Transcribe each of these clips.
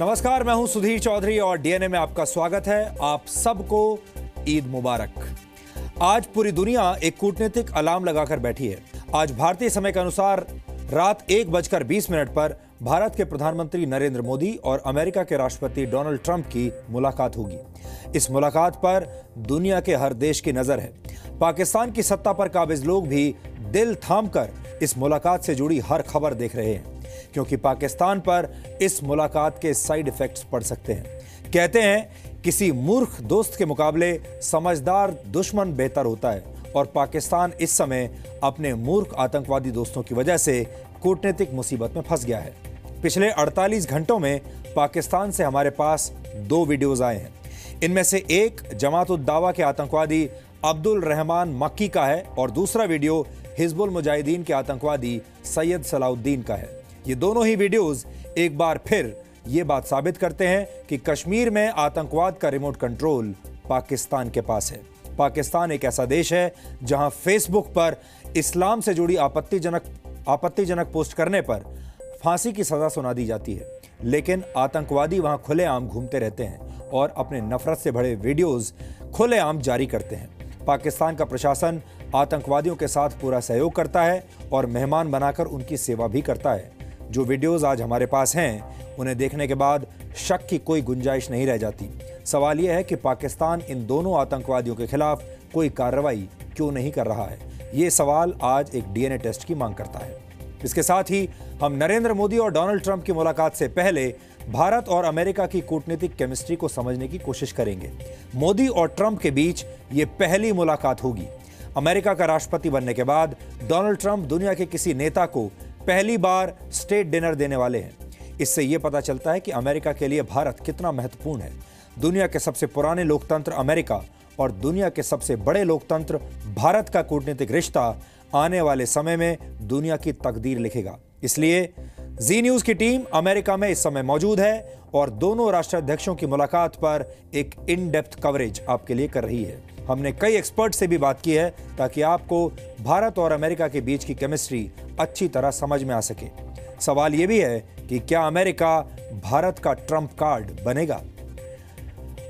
नमस्कार, मैं हूं सुधीर चौधरी और डीएनए में आपका स्वागत है। आप सबको ईद मुबारक। आज पूरी दुनिया एक कूटनीतिक अलार्म लगाकर बैठी है। आज भारतीय समय के अनुसार रात 1:20 पर भारत के प्रधानमंत्री नरेंद्र मोदी और अमेरिका के राष्ट्रपति डोनाल्ड ट्रंप की मुलाकात होगी। इस मुलाकात पर दुनिया के हर देश की नजर है। पाकिस्तान की सत्ता पर काबिज लोग भी दिल थामकर इस मुलाकात से जुड़ी हर खबर देख रहे हैं, क्योंकि पाकिस्तान पर इस मुलाकात के साइड इफेक्ट्स पड़ सकते हैं। कहते हैं किसी मूर्ख दोस्त के मुकाबले समझदार दुश्मन बेहतर होता है, और पाकिस्तान इस समय अपने मूर्ख आतंकवादी दोस्तों की वजह से कूटनीतिक मुसीबत में फंस गया है। पिछले 48 घंटों में पाकिस्तान से हमारे पास 2 वीडियोज आए हैं। इनमें से एक जमात उद दावा के आतंकवादी अब्दुल रहमान मक्की का है और दूसरा वीडियो हिजबुल मुजाहिदीन के आतंकवादी सैयद सलाउद्दीन का है। ये दोनों ही वीडियोस एक बार फिर ये बात साबित करते हैं कि कश्मीर में आतंकवाद का रिमोट कंट्रोल पाकिस्तान के पास है। पाकिस्तान एक ऐसा देश है जहां फेसबुक पर इस्लाम से जुड़ी आपत्तिजनक पोस्ट करने पर फांसी की सजा सुना दी जाती है, लेकिन आतंकवादी वहां खुलेआम घूमते रहते हैं और अपने नफरत से भरे वीडियोस खुलेआम जारी करते हैं। पाकिस्तान का प्रशासन आतंकवादियों के साथ पूरा सहयोग करता है और मेहमान बनाकर उनकी सेवा भी करता है। जो वीडियोस आज हमारे पास हैं, उन्हें देखने के बाद शक की कोई गुंजाइश नहीं रह जाती। सवाल यह है कि पाकिस्तान इन दोनों आतंकवादियों के खिलाफ कोई कार्रवाई क्यों नहीं कर रहा है। ये सवाल आज एक डीएनए टेस्ट की मांग करता है। इसके साथ ही हम नरेंद्र मोदी और डोनाल्ड ट्रंप की मुलाकात से पहले भारत और अमेरिका की कूटनीतिक केमिस्ट्री को समझने की कोशिश करेंगे। मोदी और ट्रंप के बीच ये पहली मुलाकात होगी। अमेरिका का राष्ट्रपति बनने के बाद डोनाल्ड ट्रंप दुनिया के किसी नेता को पहली बार स्टेट डिनर देने वाले हैं। इससे यह पता चलता है कि अमेरिका के लिए भारत कितना महत्वपूर्ण है। दुनिया के सबसे पुराने लोकतंत्र अमेरिका और दुनिया के सबसे बड़े लोकतंत्र भारत का कूटनीतिक रिश्ता आने वाले समय में दुनिया की तकदीर लिखेगा। इसलिए जी न्यूज की टीम अमेरिका में इस समय मौजूद है और दोनों राष्ट्राध्यक्षों की मुलाकात पर एक इन डेप्थ कवरेज आपके लिए कर रही है। हमने कई एक्सपर्ट से भी बात की है ताकि आपको भारत और अमेरिका के बीच की केमिस्ट्री अच्छी तरह समझ में आ सके। सवाल यह भी है कि क्या अमेरिका भारत का ट्रंप कार्ड बनेगा?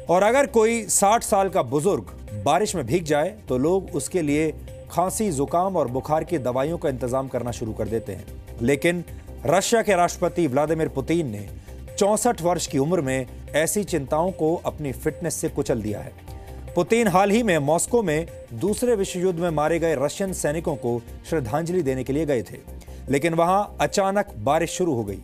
और अगर कोई 60 साल का बुजुर्ग बारिश में भीग जाए तो लोग उसके लिए खांसी, जुकाम और बुखार की दवाइयों का इंतजाम करना शुरू कर देते हैं। लेकिन रशिया के राष्ट्रपति व्लादिमीर पुतिन ने 64 वर्ष की उम्र में ऐसी चिंताओं को अपनी फिटनेस से कुचल दिया है। पुतिन हाल ही में मॉस्को में दूसरे विश्व युद्ध में मारे गए रशियन सैनिकों को श्रद्धांजलि देने के लिए गए थे, लेकिन वहां अचानक बारिश शुरू हो गई।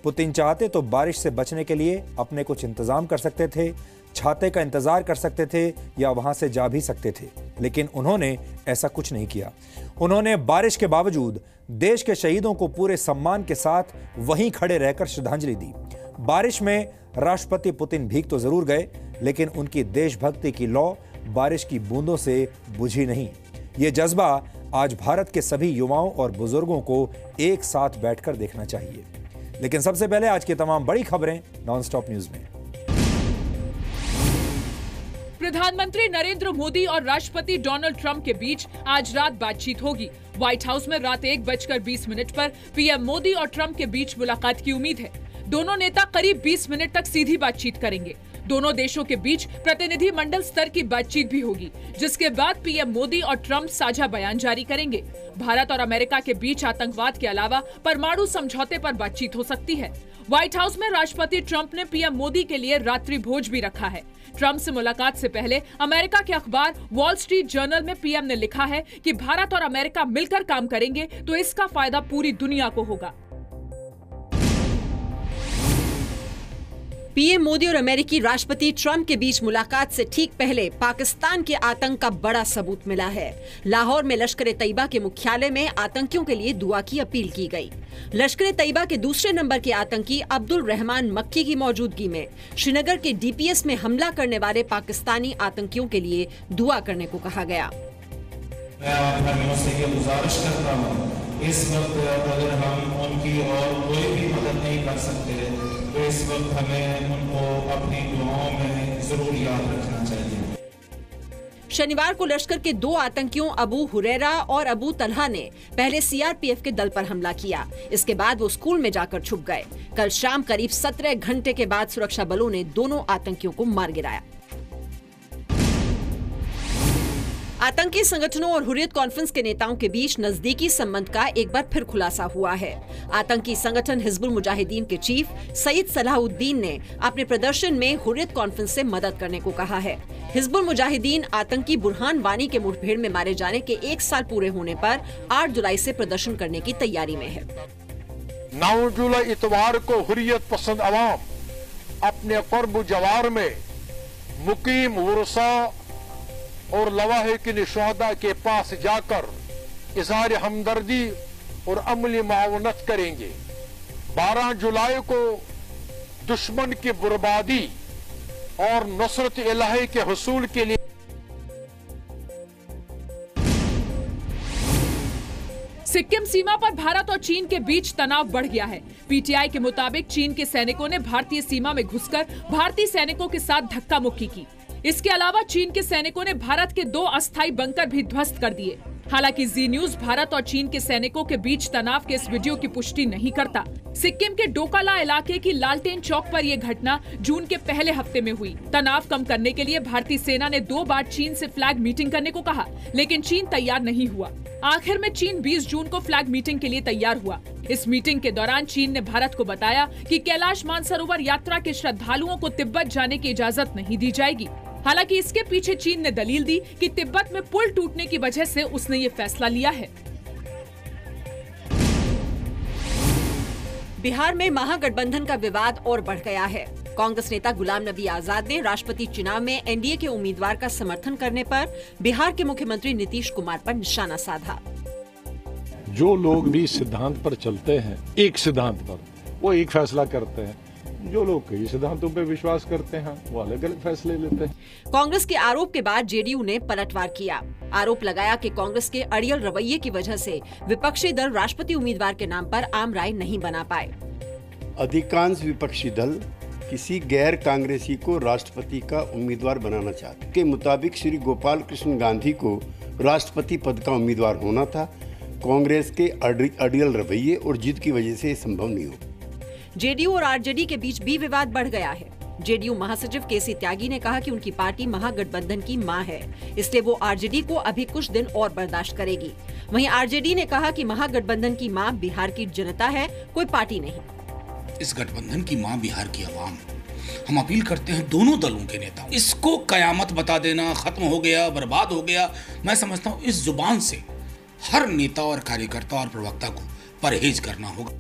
पुतिन चाहते तो बारिश से बचने के लिए अपने कुछ इंतजाम कर सकते थे, छाते का इंतजार कर सकते थे या वहां से जा भी सकते थे, लेकिन उन्होंने ऐसा कुछ नहीं किया। उन्होंने बारिश के बावजूद देश के शहीदों को पूरे सम्मान के साथ वहीं खड़े रहकर श्रद्धांजलि दी। बारिश में राष्ट्रपति पुतिन भीग तो जरूर गए, लेकिन उनकी देशभक्ति की लौ बारिश की बूंदों से बुझी नहीं। ये जज्बा आज भारत के सभी युवाओं और बुजुर्गों को एक साथ बैठकर देखना चाहिए। लेकिन सबसे पहले आज की तमाम बड़ी खबरें नॉनस्टॉप न्यूज में। प्रधानमंत्री नरेंद्र मोदी और राष्ट्रपति डोनाल्ड ट्रंप के बीच आज रात बातचीत होगी। व्हाइट हाउस में रात 1:20 पर पीएम मोदी और ट्रंप के बीच मुलाकात की उम्मीद है। दोनों नेता करीब 20 मिनट तक सीधी बातचीत करेंगे। दोनों देशों के बीच प्रतिनिधि मंडल स्तर की बातचीत भी होगी, जिसके बाद पीएम मोदी और ट्रंप साझा बयान जारी करेंगे। भारत और अमेरिका के बीच आतंकवाद के अलावा परमाणु समझौते पर बातचीत हो सकती है। व्हाइट हाउस में राष्ट्रपति ट्रंप ने पीएम मोदी के लिए रात्रि भोज भी रखा है। ट्रंप से मुलाकात से पहले अमेरिका के अखबार वॉल स्ट्रीट जर्नल में पीएम ने लिखा है कि भारत और अमेरिका मिलकर काम करेंगे तो इसका फायदा पूरी दुनिया को होगा। पीएम मोदी और अमेरिकी राष्ट्रपति ट्रंप के बीच मुलाकात से ठीक पहले पाकिस्तान के आतंक का बड़ा सबूत मिला है। लाहौर में लश्कर-ए-तैयबा के मुख्यालय में आतंकियों के लिए दुआ की अपील की गई। लश्कर-ए-तैयबा के दूसरे नंबर के आतंकी अब्दुल रहमान मक्की की मौजूदगी में श्रीनगर के डीपीएस में हमला करने वाले पाकिस्तानी आतंकियों के लिए दुआ करने को कहा गया। मैं आप भाइयों से ये गुजारिश करता हूँ, इस वक्त अगर हम उनकी और कोई भी मदद नहीं कर सकते तो इस वक्त हमें उनको अपनी दुआओं में जरूर याद रखना चाहिए। शनिवार को लश्कर के 2 आतंकियों अबू हुरैरा और अबू तलहा ने पहले सीआरपीएफ के दल पर हमला किया। इसके बाद वो स्कूल में जाकर छुप गए। कल शाम करीब 17 घंटे के बाद सुरक्षा बलों ने दोनों आतंकियों को मार गिराया। आतंकी संगठनों और हुर्रियत कॉन्फ्रेंस के नेताओं के बीच नजदीकी संबंध का एक बार फिर खुलासा हुआ है। आतंकी संगठन हिजबुल मुजाहिदीन के चीफ सईद सलाहुद्दीन ने अपने प्रदर्शन में हुर्रियत कॉन्फ्रेंस से मदद करने को कहा है। हिजबुल मुजाहिदीन आतंकी बुरहान वानी के मुठभेड़ में मारे जाने के 1 साल पूरे होने पर 8 जुलाई से प्रदर्शन करने की तैयारी में है। 9 जुलाई इतवार को हुर्रियत पसंद अवाम अपने कर्ब जवार में मुकीम वर्षा और लवाहिकिन शुहदा के पास जाकर इज़हार हमदर्दी और अमली मावनत करेंगे। 12 जुलाई को दुश्मन की बर्बादी और नुसरत इलाही के हुसूल के लिए सिक्किम सीमा पर भारत और चीन के बीच तनाव बढ़ गया है। पीटीआई के मुताबिक चीन के सैनिकों ने भारतीय सीमा में घुसकर भारतीय सैनिकों के साथ धक्का मुक्की की। इसके अलावा चीन के सैनिकों ने भारत के 2 अस्थायी बंकर भी ध्वस्त कर दिए। हालांकि जी न्यूज भारत और चीन के सैनिकों के बीच तनाव के इस वीडियो की पुष्टि नहीं करता। सिक्किम के डोकाला इलाके की लालटेन चौक पर यह घटना जून के पहले हफ्ते में हुई। तनाव कम करने के लिए भारतीय सेना ने 2 बार चीन से फ्लैग मीटिंग करने को कहा, लेकिन चीन तैयार नहीं हुआ। आखिर में चीन 20 जून को फ्लैग मीटिंग के लिए तैयार हुआ। इस मीटिंग के दौरान चीन ने भारत को बताया कि कैलाश मानसरोवर यात्रा के श्रद्धालुओं को तिब्बत जाने की इजाजत नहीं दी जाएगी। हालांकि इसके पीछे चीन ने दलील दी कि तिब्बत में पुल टूटने की वजह से उसने ये फैसला लिया है। बिहार में महागठबंधन का विवाद और बढ़ गया है। कांग्रेस नेता गुलाम नबी आजाद ने राष्ट्रपति चुनाव में एनडीए के उम्मीदवार का समर्थन करने पर बिहार के मुख्यमंत्री नीतीश कुमार पर निशाना साधा। जो लोग भी सिद्धांत पर चलते हैं, एक सिद्धांत पर, वो एक फैसला करते हैं। जो लोग कई सिद्धांतों पर विश्वास करते हैं वो अलग अलग फैसले लेते हैं। कांग्रेस के आरोप के बाद जेडीयू ने पलटवार किया। आरोप लगाया कि कांग्रेस के अड़ियल रवैये की वजह से विपक्षी दल राष्ट्रपति उम्मीदवार के नाम पर आम राय नहीं बना पाए। अधिकांश विपक्षी दल किसी गैर कांग्रेसी को राष्ट्रपति का उम्मीदवार बनाना चाहते के मुताबिक श्री गोपाल कृष्ण गांधी को राष्ट्रपति पद का उम्मीदवार होना था। कांग्रेस के अड़ियल रवैये और जिद की वजह से ये संभव नहीं हो। जेडीयू और आरजेडी के बीच भी विवाद बढ़ गया है। जेडीयू महासचिव केसी त्यागी ने कहा कि उनकी पार्टी महागठबंधन की मां है, इसलिए वो आरजेडी को अभी कुछ दिन और बर्दाश्त करेगी। वहीं आरजेडी ने कहा कि महागठबंधन की मां बिहार की जनता है, कोई पार्टी नहीं। इस गठबंधन की मां बिहार की आवाम। हम अपील करते हैं दोनों दलों के नेताओं, इसको कयामत बता देना, खत्म हो गया, बर्बाद हो गया, मैं समझता हूँ इस जुबान से हर नेता और कार्यकर्ता और प्रवक्ता को परहेज करना होगा।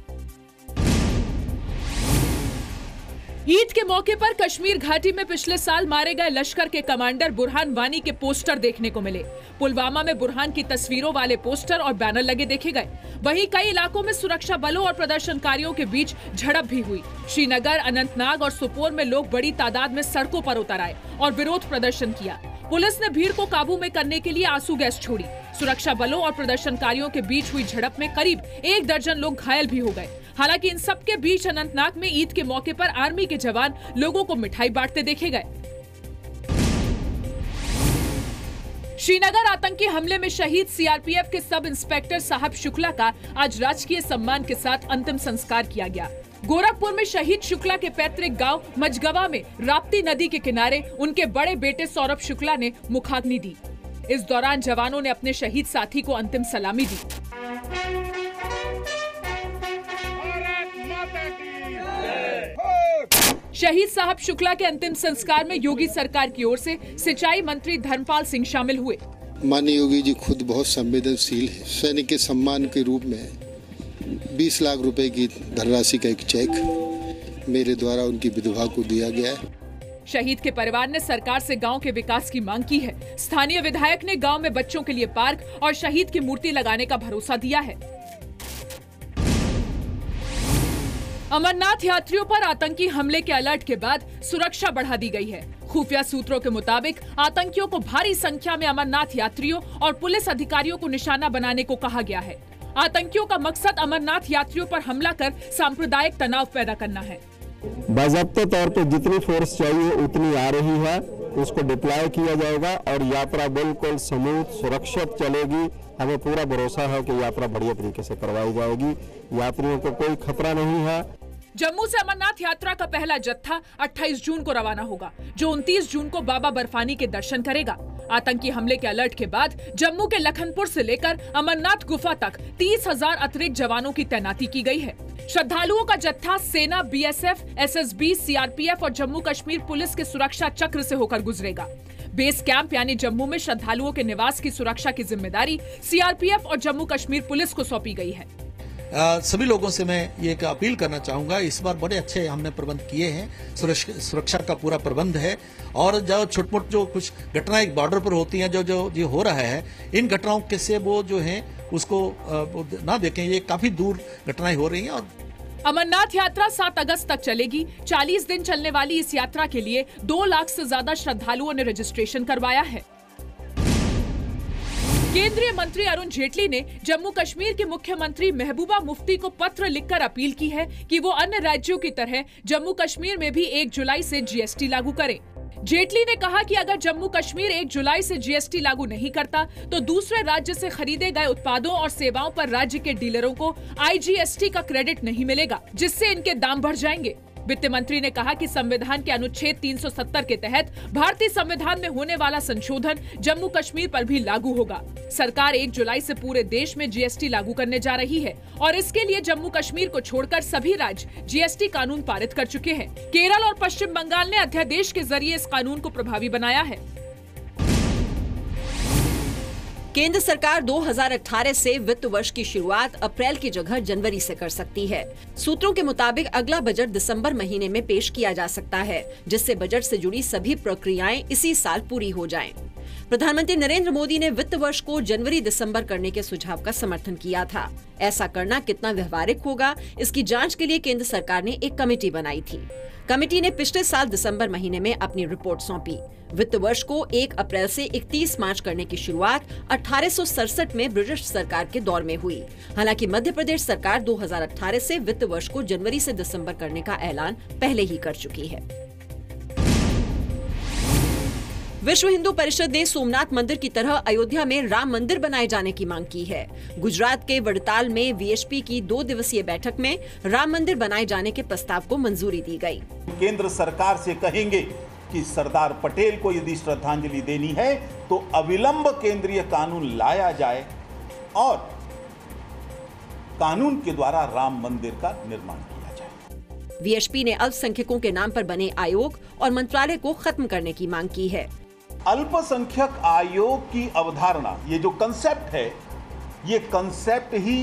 ईद के मौके पर कश्मीर घाटी में पिछले साल मारे गए लश्कर के कमांडर बुरहान वानी के पोस्टर देखने को मिले। पुलवामा में बुरहान की तस्वीरों वाले पोस्टर और बैनर लगे देखे गए। वहीं कई इलाकों में सुरक्षा बलों और प्रदर्शनकारियों के बीच झड़प भी हुई। श्रीनगर, अनंतनाग और सोपोर में लोग बड़ी तादाद में सड़कों पर उतर आए और विरोध प्रदर्शन किया। पुलिस ने भीड़ को काबू में करने के लिए आंसू गैस छोड़ी। सुरक्षा बलों और प्रदर्शनकारियों के बीच हुई झड़प में करीब 1 दर्जन लोग घायल भी हो गए। हालांकि इन सब के बीच अनंतनाग में ईद के मौके पर आर्मी के जवान लोगों को मिठाई बांटते देखे गए। श्रीनगर आतंकी हमले में शहीद सीआरपीएफ के सब इंस्पेक्टर साहब शुक्ला का आज राजकीय सम्मान के साथ अंतिम संस्कार किया गया। गोरखपुर में शहीद शुक्ला के पैतृक गांव मजगवा में राप्ती नदी के किनारे उनके बड़े बेटे सौरभ शुक्ला ने मुखाग्नि दी। इस दौरान जवानों ने अपने शहीद साथी को अंतिम सलामी दी। शहीद साहब शुक्ला के अंतिम संस्कार में योगी सरकार की ओर से सिंचाई मंत्री धर्मपाल सिंह शामिल हुए। माननीय योगी जी खुद बहुत संवेदनशील है। सैनिक के सम्मान के रूप में 20 लाख रुपए की धनराशि का एक चेक मेरे द्वारा उनकी विधवा को दिया गया है। शहीद के परिवार ने सरकार से गांव के विकास की मांग की है। स्थानीय विधायक ने गांव में बच्चों के लिए पार्क और शहीद की मूर्ति लगाने का भरोसा दिया है। अमरनाथ यात्रियों पर आतंकी हमले के अलर्ट के बाद सुरक्षा बढ़ा दी गई है। खुफिया सूत्रों के मुताबिक आतंकियों को भारी संख्या में अमरनाथ यात्रियों और पुलिस अधिकारियों को निशाना बनाने को कहा गया है। आतंकियों का मकसद अमरनाथ यात्रियों पर हमला कर सांप्रदायिक तनाव पैदा करना है। बाज़ाब्ते तौर पे जितनी फोर्स चाहिए उतनी आ रही है। उसको डिप्लॉय किया जाएगा और यात्रा बिल्कुल स्मूथ सुरक्षित चलेगी। हमें पूरा भरोसा है कि यात्रा बढ़िया तरीके से करवाई जाएगी, यात्रियों को कोई खतरा नहीं है। जम्मू से अमरनाथ यात्रा का पहला जत्था 28 जून को रवाना होगा, जो 29 जून को बाबा बर्फानी के दर्शन करेगा। आतंकी हमले के अलर्ट के बाद जम्मू के लखनपुर से लेकर अमरनाथ गुफा तक 30,000 अतिरिक्त जवानों की तैनाती की गई है। श्रद्धालुओं का जत्था सेना, बीएसएफ, एसएसबी, सीआरपीएफ और जम्मू कश्मीर पुलिस के सुरक्षा चक्र से होकर गुजरेगा। बेस कैंप यानी जम्मू में श्रद्धालुओं के निवास की सुरक्षा की जिम्मेदारी सीआरपीएफ और जम्मू कश्मीर पुलिस को सौंपी गई है। सभी लोगों से मैं ये अपील करना चाहूंगा, इस बार बड़े अच्छे हमने प्रबंध किए हैं, सुरक्षा का पूरा प्रबंध है। और जो छोट-मोट जो कुछ घटनाएं बॉर्डर पर होती हैं, जो हो रहा है, इन घटनाओं के से वो जो है उसको ना देखें, ये काफी दूर घटनाएं हो रही हैं। और अमरनाथ यात्रा 7 अगस्त तक चलेगी। 40 दिन चलने वाली इस यात्रा के लिए 2 लाख से ज्यादा श्रद्धालुओं ने रजिस्ट्रेशन करवाया है। केंद्रीय मंत्री अरुण जेटली ने जम्मू कश्मीर के मुख्यमंत्री महबूबा मुफ्ती को पत्र लिखकर अपील की है कि वो अन्य राज्यों की तरह जम्मू कश्मीर में भी 1 जुलाई से जीएसटी लागू करें। जेटली ने कहा कि अगर जम्मू कश्मीर 1 जुलाई से जीएसटी लागू नहीं करता तो दूसरे राज्य से खरीदे गए उत्पादों और सेवाओं पर राज्य के डीलरों को आईजीएसटी का क्रेडिट नहीं मिलेगा, जिससे इनके दाम बढ़ जाएंगे। वित्त मंत्री ने कहा कि संविधान के अनुच्छेद 370 के तहत भारतीय संविधान में होने वाला संशोधन जम्मू कश्मीर पर भी लागू होगा। सरकार 1 जुलाई से पूरे देश में जीएसटी लागू करने जा रही है और इसके लिए जम्मू कश्मीर को छोड़कर सभी राज्य जीएसटी कानून पारित कर चुके हैं। केरल और पश्चिम बंगाल ने अध्यादेश के जरिए इस कानून को प्रभावी बनाया है। केंद्र सरकार 2018 से वित्त वर्ष की शुरुआत अप्रैल की जगह जनवरी से कर सकती है। सूत्रों के मुताबिक अगला बजट दिसंबर महीने में पेश किया जा सकता है, जिससे बजट से जुड़ी सभी प्रक्रियाएं इसी साल पूरी हो जाएं। प्रधानमंत्री नरेंद्र मोदी ने वित्त वर्ष को जनवरी-दिसंबर करने के सुझाव का समर्थन किया था। ऐसा करना कितना व्यवहारिक होगा, इसकी जांच के लिए केंद्र सरकार ने एक कमेटी बनाई थी। कमेटी ने पिछले साल दिसंबर महीने में अपनी रिपोर्ट सौंपी। वित्त वर्ष को 1 अप्रैल से 31 मार्च करने की शुरुआत 1867 में ब्रिटिश सरकार के दौर में हुई। हालांकि मध्य प्रदेश सरकार 2018 से वित्त वर्ष को जनवरी से दिसंबर करने का ऐलान पहले ही कर चुकी है। विश्व हिंदू परिषद ने सोमनाथ मंदिर की तरह अयोध्या में राम मंदिर बनाए जाने की मांग की है। गुजरात के वडताल में वीएचपी की 2 दिवसीय बैठक में राम मंदिर बनाए जाने के प्रस्ताव को मंजूरी दी गई। केंद्र सरकार से कहेंगे कि सरदार पटेल को यदि श्रद्धांजलि देनी है तो अविलंब केंद्रीय कानून लाया जाए और कानून के द्वारा राम मंदिर का निर्माण किया जाए। वीएचपी ने अल्पसंख्यकों के नाम पर बने आयोग और मंत्रालय को खत्म करने की मांग की है। अल्पसंख्यक आयोग की अवधारणा, ये जो कंसेप्ट है, ये कंसेप्ट ही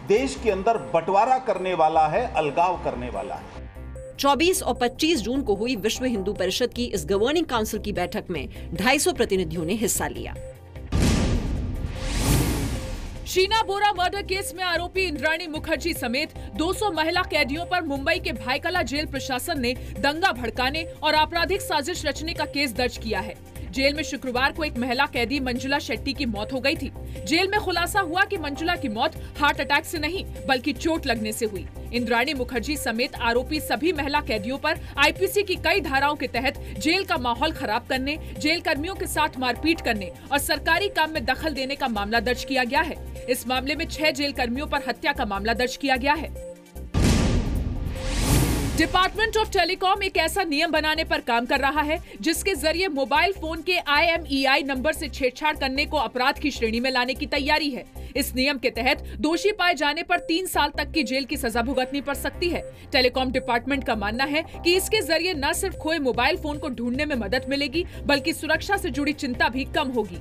देश के अंदर बंटवारा करने वाला है, अलगाव करने वाला है। 24 और 25 जून को हुई विश्व हिंदू परिषद की इस गवर्निंग काउंसिल की बैठक में 250 प्रतिनिधियों ने हिस्सा लिया। शीना बोरा मर्डर केस में आरोपी इंद्राणी मुखर्जी समेत 200 महिला कैदियों पर मुंबई के भायखला जेल प्रशासन ने दंगा भड़काने और आपराधिक साजिश रचने का केस दर्ज किया है। जेल में शुक्रवार को एक महिला कैदी मंजुला शेट्टी की मौत हो गई थी। जेल में खुलासा हुआ कि मंजुला की मौत हार्ट अटैक से नहीं बल्कि चोट लगने से हुई। इंद्राणी मुखर्जी समेत आरोपी सभी महिला कैदियों पर आईपीसी की कई धाराओं के तहत जेल का माहौल खराब करने, जेल कर्मियों के साथ मारपीट करने और सरकारी काम में दखल देने का मामला दर्ज किया गया है। इस मामले में 6 जेल कर्मियों पर हत्या का मामला दर्ज किया गया है। डिपार्टमेंट ऑफ टेलीकॉम एक ऐसा नियम बनाने पर काम कर रहा है जिसके जरिए मोबाइल फोन के IMEI नंबर से छेड़छाड़ करने को अपराध की श्रेणी में लाने की तैयारी है। इस नियम के तहत दोषी पाए जाने पर 3 साल तक की जेल की सजा भुगतनी पड़ सकती है। टेलीकॉम डिपार्टमेंट का मानना है कि इसके जरिए न सिर्फ खोए मोबाइल फोन को ढूंढने में मदद मिलेगी बल्कि सुरक्षा से जुड़ी चिंता भी कम होगी।